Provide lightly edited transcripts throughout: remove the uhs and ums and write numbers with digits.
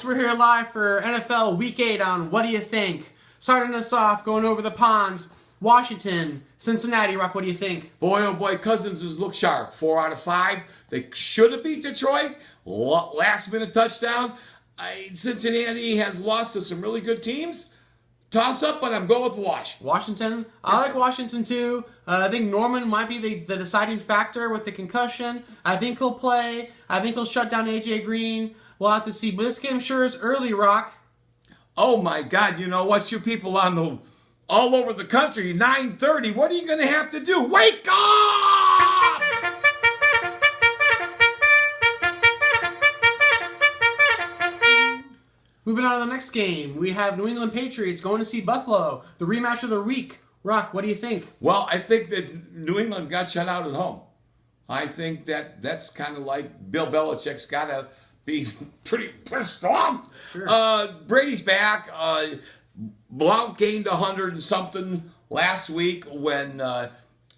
Yes, we're here live for NFL Week 8 on What Do You Think? Starting us off, going over the pond, Washington, Cincinnati. Rock, what do you think? Boy, oh boy, Cousins has looked sharp. 4 out of 5. They should have beat Detroit. Last-minute touchdown. Cincinnati has lost to some really good teams. Toss up, but I'm going with Washington. I like Washington too. I think Norman might be the deciding factor with the concussion. I think he'll play. I think he'll shut down A.J. Green. We'll have to see. But this game sure is early, Rock. Oh my God! You know what? You people all over the country, 9:30. What are you going to have to do? Wake up! Moving on to the next game, we have New England Patriots going to see Buffalo, the rematch of the week. Rock, what do you think? Well, I think that New England got shut out at home. I think that's kind of like Bill Belichick's got to be pretty pissed off. Sure. Brady's back. Blount gained 100 and something last week when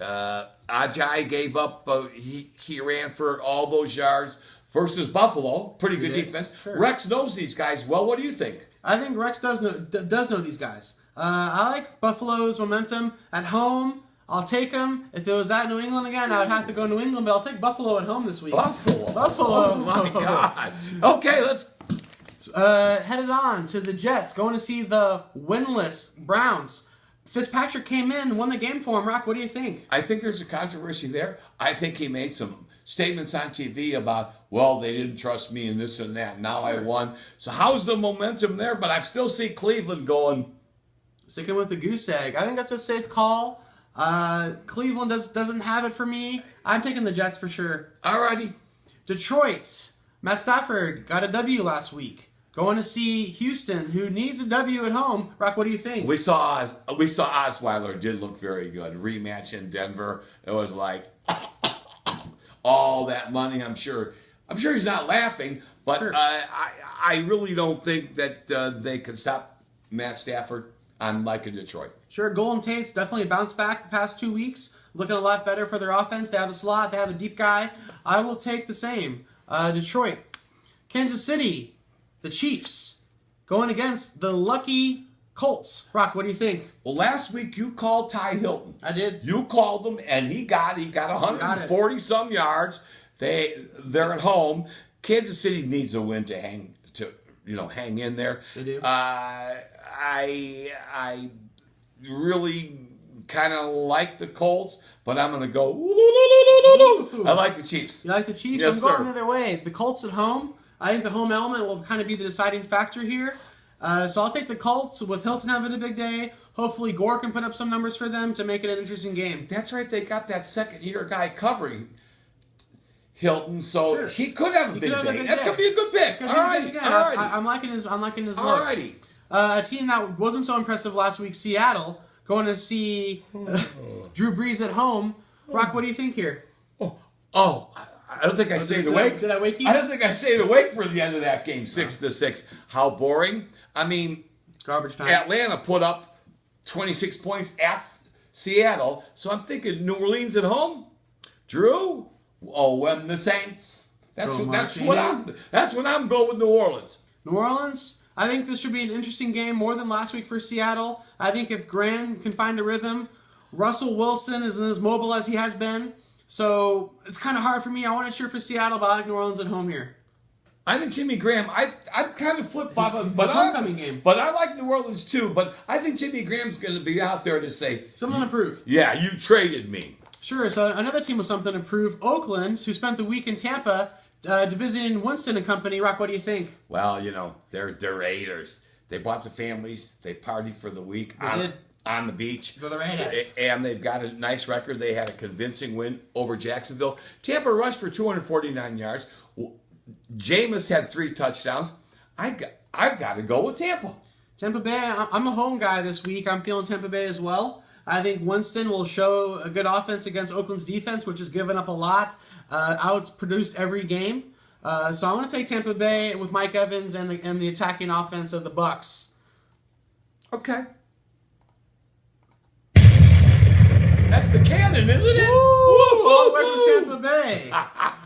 Ajay gave up. He ran for all those yards. Versus Buffalo, pretty good defense. Sure. Rex knows these guys well. What do you think? I think Rex does know these guys. I like Buffalo's momentum at home. I'll take them. If it was at New England again, I would have to go New England, but I'll take Buffalo at home this week. Buffalo. Buffalo. Oh my God. Okay, let's headed on to the Jets, going to see the winless Browns. Fitzpatrick came in, won the game for him. Rock, what do you think? I think there's a controversy there. I think he made some statements on TV about, well, they didn't trust me and this and that. Now I won. So how's the momentum there? But I still see Cleveland going. Sticking with the goose egg. I think that's a safe call. Cleveland doesn't have it for me. I'm taking the Jets for sure. Alrighty. Detroit. Matt Stafford got a W last week. Going to see Houston, who needs a W at home. Rock, what do you think? We saw Osweiler did look very good. Rematch in Denver. It was like all that money. I'm sure he's not laughing, but sure. I really don't think that they could stop Matt Stafford unlike in Detroit. Sure, Golden Tate's definitely bounced back the past 2 weeks. Looking a lot better for their offense. They have a slot. They have a deep guy. I will take the same. Detroit. Kansas City. The Chiefs. Going against the lucky Colts. Rock, what do you think? Well, last week you called Ty Hilton. I did. You called him, and he got 140 some yards. They're at home. Kansas City needs a win to hang in there. They do. I really kind of like the Colts, but I'm going to go. I like the Chiefs. You like the Chiefs? Yes, I'm going sir. the other way. The Colts at home. I think the home element will kind of be the deciding factor here. So I'll take the Colts with Hilton having a big day. Hopefully Gore can put up some numbers for them to make it an interesting game. That's right. They got that second-year guy covering Hilton, so sure. He could have a big day. That could be a good pick. All right. I'm liking his looks. All righty. A team that wasn't so impressive last week, Seattle, going to see Drew Brees at home. Rock, what do you think here? I don't think I stayed awake. Did I wake you? I don't think I stayed awake for the end of that game, 6-6. How boring. I mean, garbage time. Atlanta put up 26 points at Seattle, so I'm thinking New Orleans at home. Drew, when the Saints. That's what I'm going with New Orleans. New Orleans? I think this should be an interesting game, more than last week for Seattle. I think if Graham can find a rhythm, Russell Wilson isn't as mobile as he has been. So it's kind of hard for me. I want to cheer for Seattle, but I like New Orleans at home here. I think Jimmy Graham, I kind of flip-flop, but homecoming game. But I like New Orleans too. But I think Jimmy Graham's going to be out there to say something to prove. Yeah, you traded me. Sure. So another team with something to prove, Oakland, who spent the week in Tampa, visiting Winston and company. Rock, what do you think? Well, they're Raiders. They brought the families. They partied for the week. They did. On the beach. For the Raiders. And they've got a nice record. They had a convincing win over Jacksonville. Tampa rushed for 249 yards. Jameis had 3 touchdowns. I've got to go with Tampa. Tampa Bay, I'm a home guy this week. I'm feeling Tampa Bay as well. I think Winston will show a good offense against Oakland's defense, which has given up a lot, outproduced every game. So I'm going to take Tampa Bay with Mike Evans and the attacking offense of the Bucs. Okay. That's the cannon, isn't it? Woo! All the way from Tampa Bay.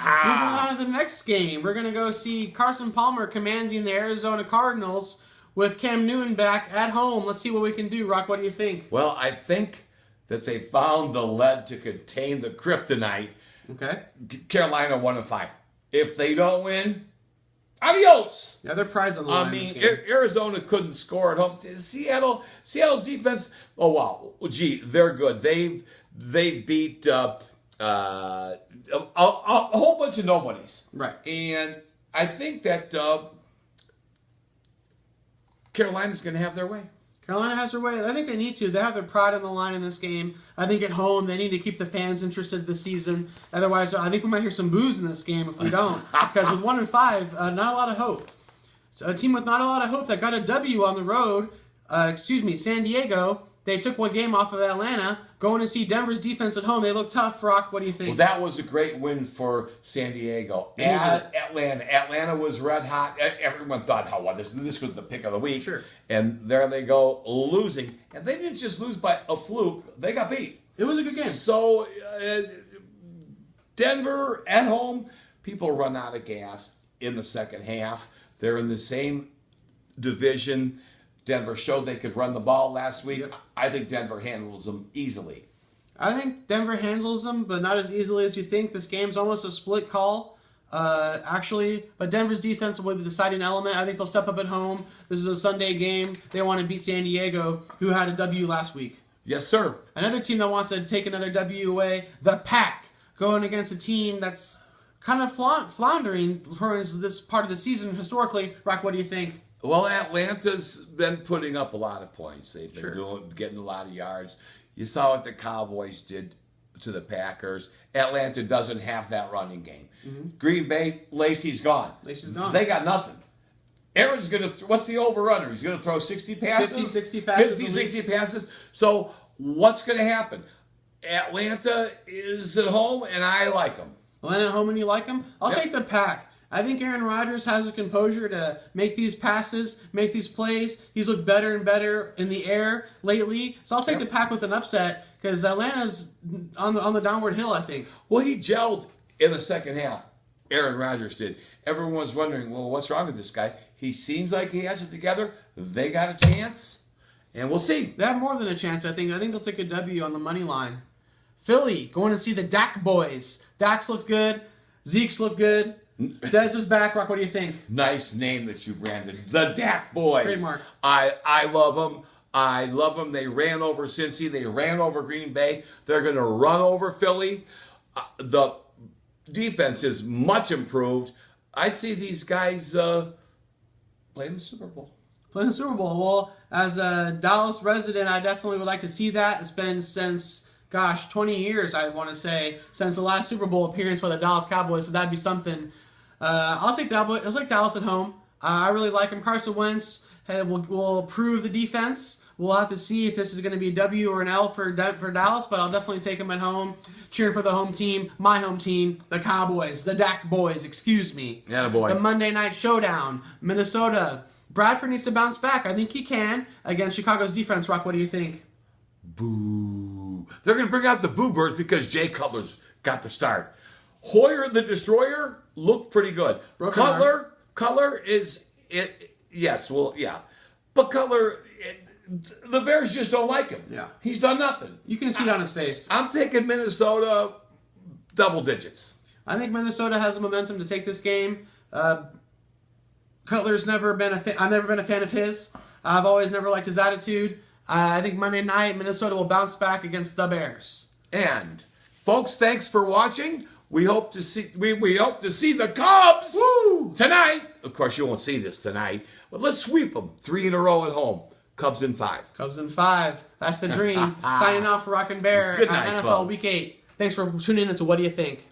on to the next game. We're going to go see Carson Palmer commanding the Arizona Cardinals with Cam Newton back at home. Let's see what we can do. Rock, what do you think? Well, I think that they found the lead to contain the kryptonite. Okay. Carolina 1-5. If they don't win, adios. Yeah, their pride's on the line. I mean, Arizona couldn't score at home. Seattle's defense. Oh wow, gee, they're good. They beat a whole bunch of nobodies. Right. And I think that Carolina's going to have their way. Carolina has their way. I think they need to. They have their pride on the line in this game. I think at home they need to keep the fans interested this season. Otherwise, I think we might hear some boos in this game if we don't. Because with 1-5, not a lot of hope. So a team with not a lot of hope that got a W on the road. San Diego. They took one game off of Atlanta. Going to see Denver's defense at home. They look tough. Rock, what do you think? Well, that was a great win for San Diego. Atlanta was red hot. Everyone thought, oh, well, this was the pick of the week. Sure. And there they go, losing. And they didn't just lose by a fluke. They got beat. It was a good game. So, Denver at home, people run out of gas in the second half. They're in the same division. Denver showed they could run the ball last week. Yep. I think Denver handles them easily. I think Denver handles them, but not as easily as you think. This game's almost a split call, actually. But Denver's defense will be the deciding element. I think they'll step up at home. This is a Sunday game. They want to beat San Diego, who had a W last week. Yes, sir. Another team that wants to take another W away, the Pack, going against a team that's kind of floundering towards this part of the season historically. Rock, what do you think? Well, Atlanta's been putting up a lot of points. They've been getting a lot of yards. You saw what the Cowboys did to the Packers. Atlanta doesn't have that running game. Mm-hmm. Green Bay, Lacey's gone. They got nothing. Aaron's going to, what's the over-runner? He's going to throw 60 passes? 50, 60 passes. 50, 60 passes. So what's going to happen? Atlanta is at home, and I like them. Atlanta at home and you like them? I'll take the Pack. I think Aaron Rodgers has the composure to make these passes, make these plays. He's looked better and better in the air lately. So I'll take the Pack with an upset because Atlanta's on the downward hill, I think. Well, he gelled in the second half. Aaron Rodgers did. Everyone was wondering, well, what's wrong with this guy? He seems like he has it together. They got a chance, and we'll see. They have more than a chance, I think. I think they'll take a W on the money line. Philly, going to see the Dak boys. Dak's looked good. Zeke's looked good. Dez is back. Rock, what do you think? Nice name that you branded. The Dak Boys. Trademark. I love them. I love them. They ran over Cincy. They ran over Green Bay. They're going to run over Philly. The defense is much improved. I see these guys playing the Super Bowl. Playing the Super Bowl. Well, as a Dallas resident, I definitely would like to see that. It's been since... 20 years, I want to say, since the last Super Bowl appearance for the Dallas Cowboys, so that'd be something. I'll take Dallas at home. I really like him. Carson Wentz will prove the defense. We'll have to see if this is going to be a W or an L for Dallas, but I'll definitely take him at home. Cheering for the home team, my home team, the Cowboys, the Dak Boys, excuse me. Yeah, boy. The Monday Night Showdown, Minnesota. Bradford needs to bounce back. I think he can against Chicago's defense. Rock, what do you think? Boo. They're going to bring out the Boo Birds because Jay Cutler's got the start. Hoyer the Destroyer looked pretty good. Cutler is it. Yes, well, yeah, but Cutler, the Bears just don't like him. Yeah, he's done nothing. You can see it on his face. I'm taking Minnesota double digits. I think Minnesota has the momentum to take this game. Cutler's never been I've never been a fan of his. I've always never liked his attitude. I think Monday night, Minnesota will bounce back against the Bears. And, folks, thanks for watching. We hope to see the Cubs tonight. Of course, you won't see this tonight, but let's sweep them 3 in a row at home. Cubs in 5. Cubs in 5. That's the dream. Signing off for Rock and Bear Good night, NFL folks. Week 8. Thanks for tuning in to What Do You Think?